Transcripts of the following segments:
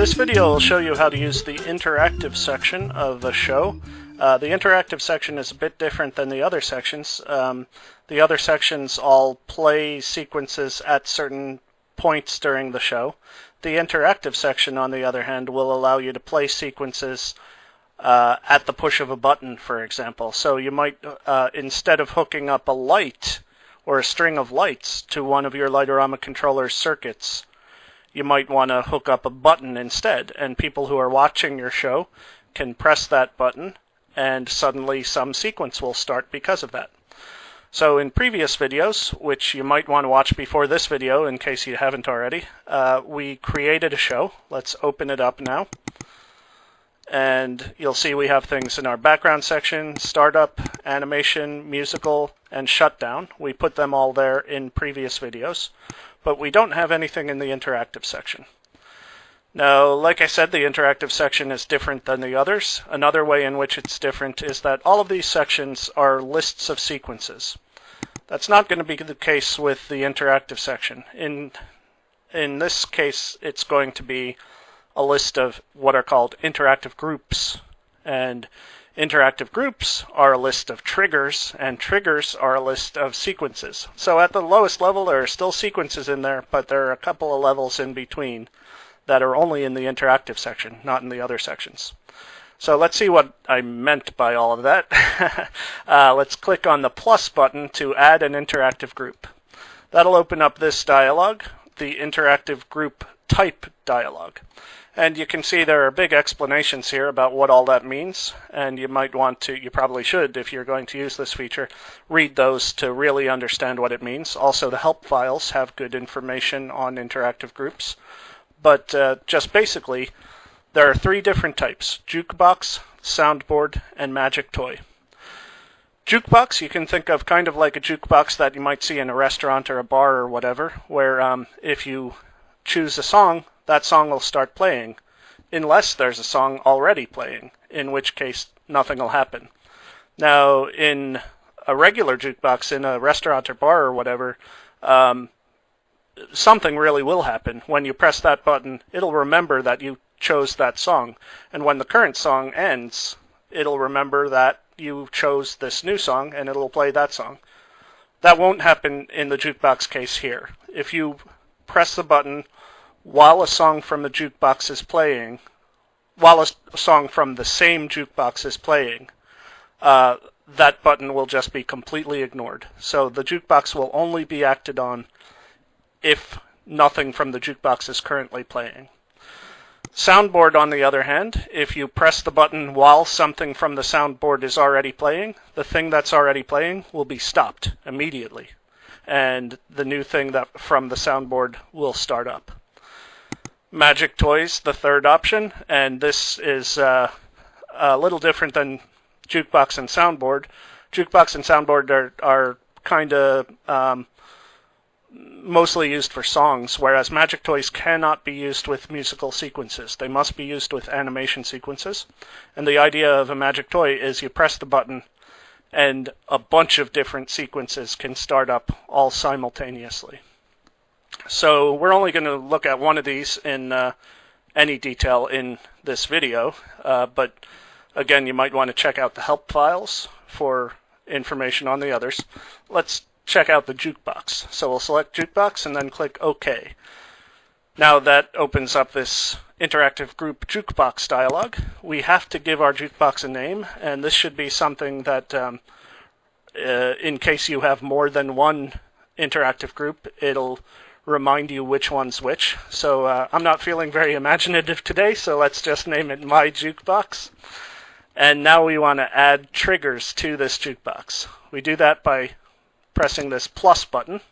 This video will show you how to use the interactive section of a show. The interactive section is a bit different than the other sections. The other sections all play sequences at certain points during the show. The interactive section, on the other hand, will allow you to play sequences at the push of a button, for example. So you might, instead of hooking up a light or a string of lights to one of your Light-O-Rama controller's circuits, you might want to hook up a button instead, and people who are watching your show can press that button and suddenly some sequence will start because of that. So in previous videos, which you might want to watch before this video in case you haven't already, we created a show. Let's open it up now. And you'll see we have things in our background section: startup, animation, musical, and shutdown. We put them all there in previous videos, but we don't have anything in the interactive section. Now, like I said, the interactive section is different than the others. Another way in which it's different is that all of these sections are lists of sequences. That's not going to be the case with the interactive section. In this case, it's going to be a list of what are called interactive groups. And interactive groups are a list of triggers, and triggers are a list of sequences. So at the lowest level, there are still sequences in there, but there are a couple of levels in between that are only in the interactive section, not in the other sections. So let's see what I meant by all of that. Let's click on the plus button to add an interactive group. That'll open up this dialog, the interactive group type dialog. And you can see there are big explanations here about what all that means, and you might want to, you probably should, if you're going to use this feature, read those to really understand what it means. Also, the help files have good information on interactive groups. But just basically, there are three different types: jukebox, soundboard, and magic toy. Jukebox you can think of kind of like a jukebox that you might see in a restaurant or a bar or whatever, where if you choose a song, that song will start playing, unless there's a song already playing, in which case nothing will happen. Now, in a regular jukebox, in a restaurant or bar or whatever, something really will happen. When you press that button, it'll remember that you chose that song. And when the current song ends, it'll remember that you chose this new song, and it'll play that song. That won't happen in the jukebox case here. If you press the button while a song from the jukebox is playing, while a song from the same jukebox is playing, that button will just be completely ignored. So the jukebox will only be acted on if nothing from the jukebox is currently playing. Soundboard, on the other hand, if you press the button while something from the soundboard is already playing, the thing that's already playing will be stopped immediately, and the new thing that from the soundboard will start up. Magic toys, the third option, and this is a little different than jukebox and soundboard. Jukebox and soundboard are kind of mostly used for songs, whereas magic toys cannot be used with musical sequences. They must be used with animation sequences. And the idea of a magic toy is you press the button and a bunch of different sequences can start up all simultaneously. So we're only going to look at one of these in any detail in this video, but again, you might want to check out the help files for information on the others. Let's check out the jukebox. So we'll select jukebox and then click OK. Now that opens up this interactive group jukebox dialog. We have to give our jukebox a name, and this should be something that in case you have more than one interactive group, it'll remind you which one's which. So I'm not feeling very imaginative today, so let's just name it My Jukebox. And now we want to add triggers to this jukebox. We do that by pressing this plus button,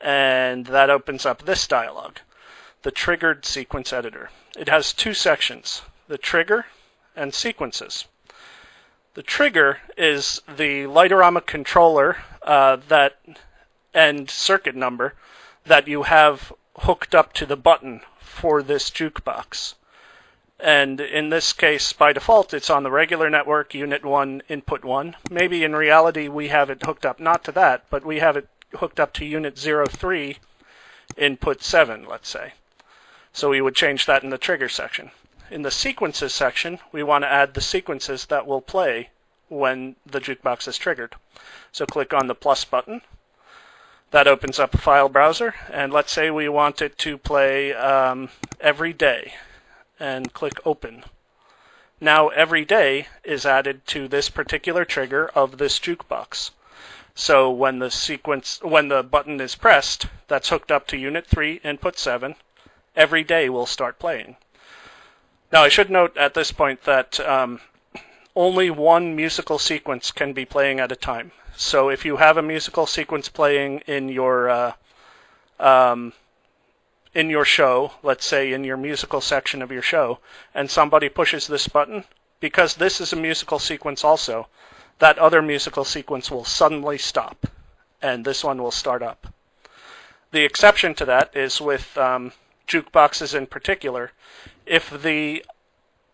and that opens up this dialog, the Triggered Sequence Editor. It has two sections, the trigger and sequences. The trigger is the Light-O-Rama controller and circuit number that you have hooked up to the button for this jukebox. And in this case, by default, it's on the regular network, unit 1, input 1. Maybe in reality we have it hooked up not to that, but we have it hooked up to unit 03, input 7, let's say. So we would change that in the trigger section. In the sequences section, we want to add the sequences that will play when the jukebox is triggered. So click on the plus button. That opens up a file browser, and let's say we want it to play every day, and click open. Now every day is added to this particular trigger of this jukebox. So when the button is pressed, that's hooked up to Unit 3, Input 7, every day will start playing. Now I should note at this point that only one musical sequence can be playing at a time. So if you have a musical sequence playing in your show, let's say in your musical section of your show, and somebody pushes this button, because this is a musical sequence also, that other musical sequence will suddenly stop, and this one will start up. The exception to that is with jukeboxes in particular. If the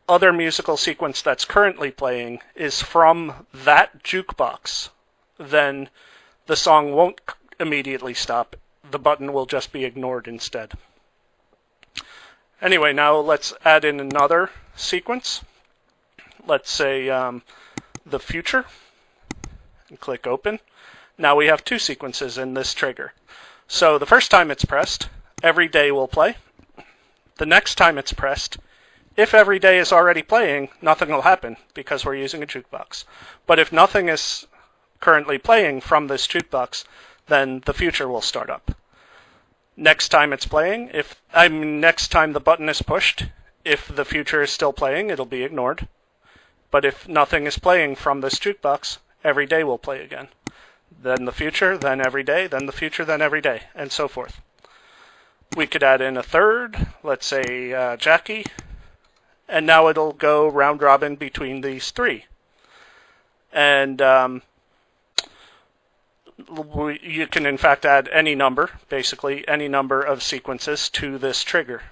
other musical sequence that's currently playing is from that jukebox, then the song won't immediately stop. The button will just be ignored instead. Anyway, now let's add in another sequence. Let's say the future, and click open. Now we have two sequences in this trigger. So the first time it's pressed, every day will play. The next time it's pressed, if every day is already playing, nothing will happen because we're using a jukebox. But if nothing is currently playing from this jukebox, then the future will start up. Next time it's playing, next time the button is pushed, if the future is still playing, it'll be ignored. But if nothing is playing from this jukebox, every day will play again. Then the future, then every day, then the future, then every day, and so forth. We could add in a third, let's say Jackie, and now it'll go round robin between these three. And you can in fact add any number, basically any number of sequences to this trigger.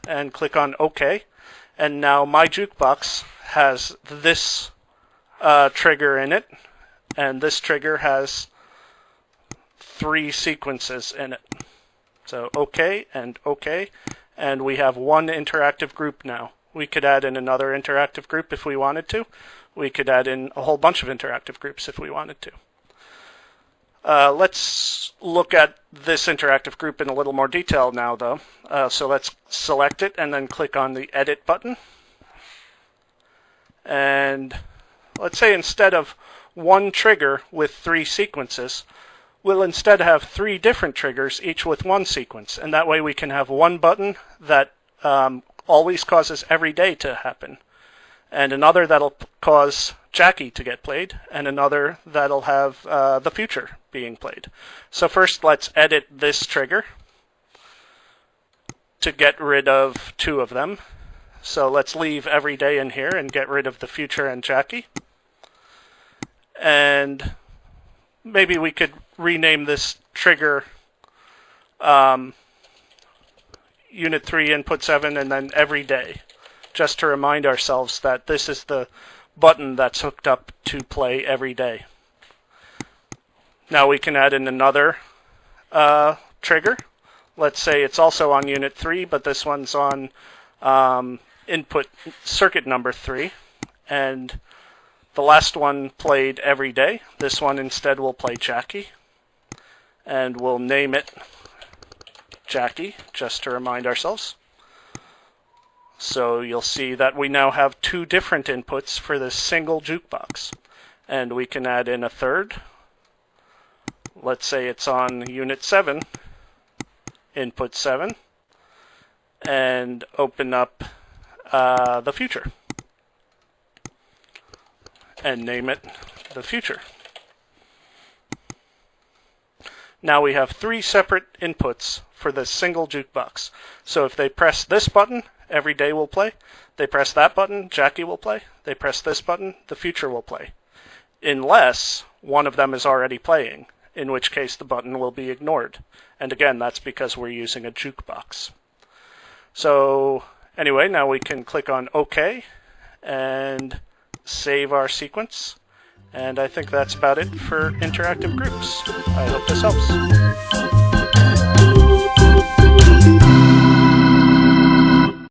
And click on OK, and now my jukebox has this trigger in it, and this trigger has 3 sequences in it. So OK, and we have one interactive group now. We could add in another interactive group if we wanted to. We could add in a whole bunch of interactive groups if we wanted to. Let's look at this interactive group in a little more detail now, though. So let's select it and then click on the Edit button. And let's say instead of one trigger with 3 sequences, we'll instead have 3 different triggers, each with 1 sequence. And that way we can have one button that always causes every day to happen, and another that'll cause Jackie to get played, and another that'll have the future being played. So first let's edit this trigger to get rid of 2 of them. So let's leave every day in here and get rid of the future and Jackie. And maybe we could rename this trigger Unit 3, Input 7, and then every day, just to remind ourselves that this is the button that's hooked up to play every day. Now we can add in another trigger. Let's say it's also on Unit 3, but this one's on input circuit number 3, and the last one played every day. This one instead will play Jackie, and we'll name it Jackie, just to remind ourselves. So you'll see that we now have 2 different inputs for this single jukebox. And we can add in a third. Let's say it's on Unit 7, Input 7, and open up the future. And name it the future. Now we have 3 separate inputs for this single jukebox. So if they press this button, every day will play. They press that button, Jackie will play. They press this button, the future will play. Unless one of them is already playing, in which case the button will be ignored. And again, that's because we're using a jukebox. So anyway, now we can click on OK and save our sequence. And I think that's about it for interactive groups. I hope this helps.